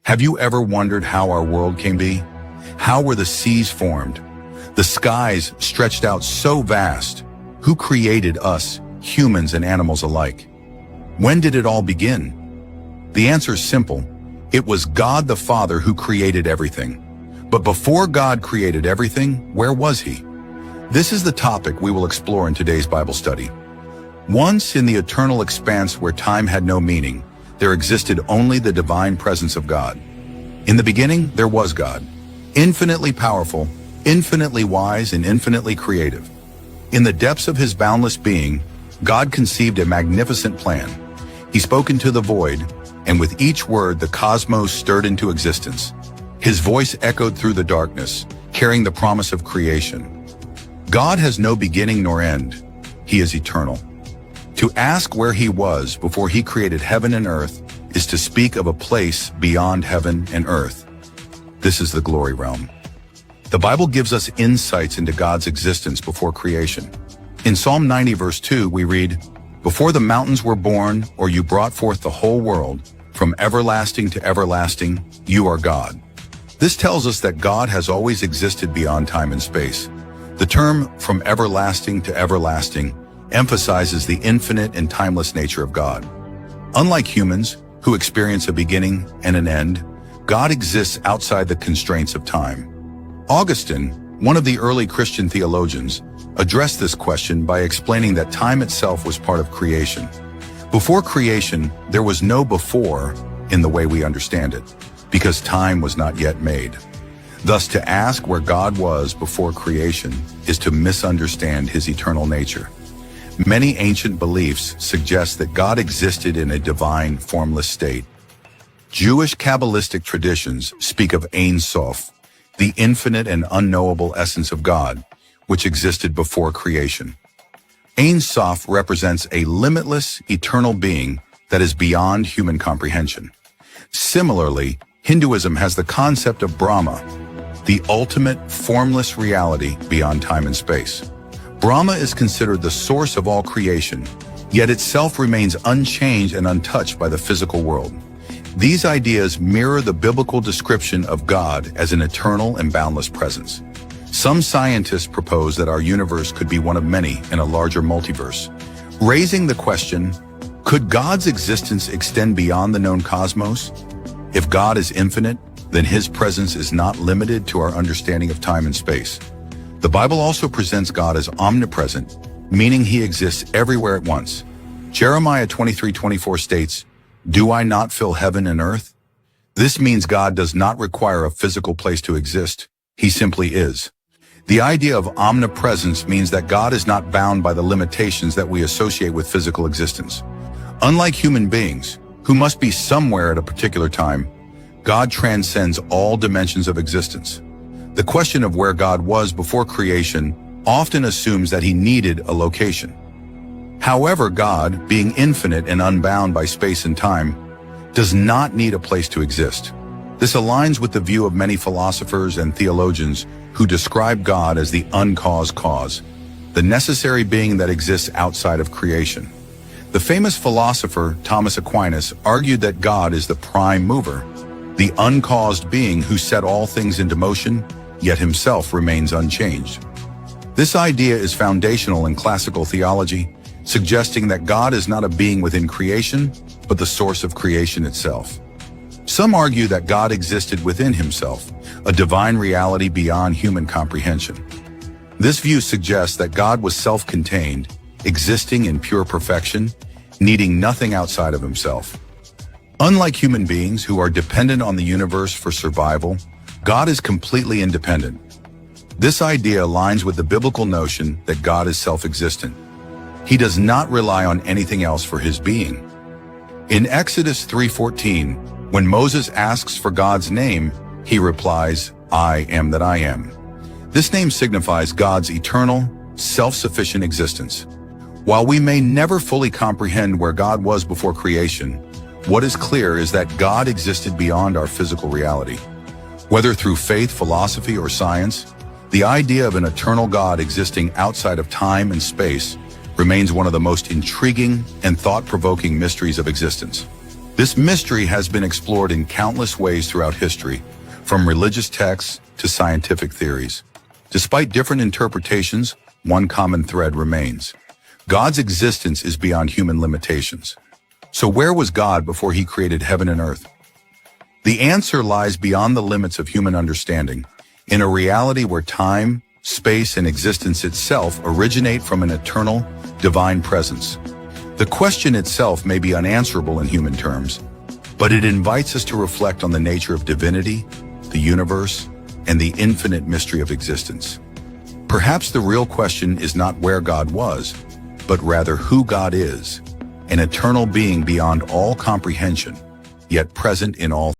Have you ever wondered how our world came to be? How were the seas formed? The skies stretched out so vast? Who created us, humans and animals alike? When did it all begin? The answer is simple. It was God the Father who created everything. But before God created everything, where was he? This is the topic we will explore in today's Bible study. Once in the eternal expanse where time had no meaning, there existed only the divine presence of God. In the beginning, there was God, infinitely powerful, infinitely wise, and infinitely creative. In the depths of his boundless being, God conceived a magnificent plan. He spoke into the void, and with each word the cosmos stirred into existence. His voice echoed through the darkness, carrying the promise of creation. God has no beginning nor end. He is eternal. To ask where he was before he created heaven and earth is to speak of a place beyond heaven and earth. This is the glory realm. The Bible gives us insights into God's existence before creation. In Psalm 90 verse 2 we read, "Before the mountains were born, or you brought forth the whole world, from everlasting to everlasting, you are God." This tells us that God has always existed beyond time and space. The term "from everlasting to everlasting" emphasizes the infinite and timeless nature of God. Unlike humans, who experience a beginning and an end, God exists outside the constraints of time. Augustine, one of the early Christian theologians, addressed this question by explaining that time itself was part of creation. Before creation, there was no before in the way we understand it, because time was not yet made. Thus, to ask where God was before creation is to misunderstand his eternal nature. Many ancient beliefs suggest that God existed in a divine, formless state. Jewish Kabbalistic traditions speak of Ein Sof, the infinite and unknowable essence of God, which existed before creation. Ein Sof represents a limitless, eternal being that is beyond human comprehension. Similarly, Hinduism has the concept of Brahma, the ultimate, formless reality beyond time and space. Brahma is considered the source of all creation, yet itself remains unchanged and untouched by the physical world. These ideas mirror the biblical description of God as an eternal and boundless presence. Some scientists propose that our universe could be one of many in a larger multiverse, raising the question, could God's existence extend beyond the known cosmos? If God is infinite, then his presence is not limited to our understanding of time and space. The Bible also presents God as omnipresent, meaning he exists everywhere at once. Jeremiah 23:24 states, "Do I not fill heaven and earth?" This means God does not require a physical place to exist. He simply is. The idea of omnipresence means that God is not bound by the limitations that we associate with physical existence. Unlike human beings, who must be somewhere at a particular time, God transcends all dimensions of existence. The question of where God was before creation often assumes that he needed a location. However, God, being infinite and unbound by space and time, does not need a place to exist. This aligns with the view of many philosophers and theologians who describe God as the uncaused cause, the necessary being that exists outside of creation. The famous philosopher Thomas Aquinas argued that God is the prime mover, the uncaused being who set all things into motion, yet himself remains unchanged. This idea is foundational in classical theology, suggesting that God is not a being within creation, but the source of creation itself. Some argue that God existed within himself, a divine reality beyond human comprehension. This view suggests that God was self-contained, existing in pure perfection, needing nothing outside of himself. Unlike human beings who are dependent on the universe for survival, God is completely independent. This idea aligns with the biblical notion that God is self-existent. He does not rely on anything else for his being. In Exodus 3:14, when Moses asks for God's name, he replies, "I am that I am." This name signifies God's eternal, self-sufficient existence. While we may never fully comprehend where God was before creation, what is clear is that God existed beyond our physical reality. Whether through faith, philosophy, or science, the idea of an eternal God existing outside of time and space remains one of the most intriguing and thought-provoking mysteries of existence. This mystery has been explored in countless ways throughout history, from religious texts to scientific theories. Despite different interpretations, one common thread remains. God's existence is beyond human limitations. So where was God before he created heaven and earth? The answer lies beyond the limits of human understanding, in a reality where time, space, and existence itself originate from an eternal, divine presence. The question itself may be unanswerable in human terms, but it invites us to reflect on the nature of divinity, the universe, and the infinite mystery of existence. Perhaps the real question is not where God was, but rather who God is, an eternal being beyond all comprehension, yet present in all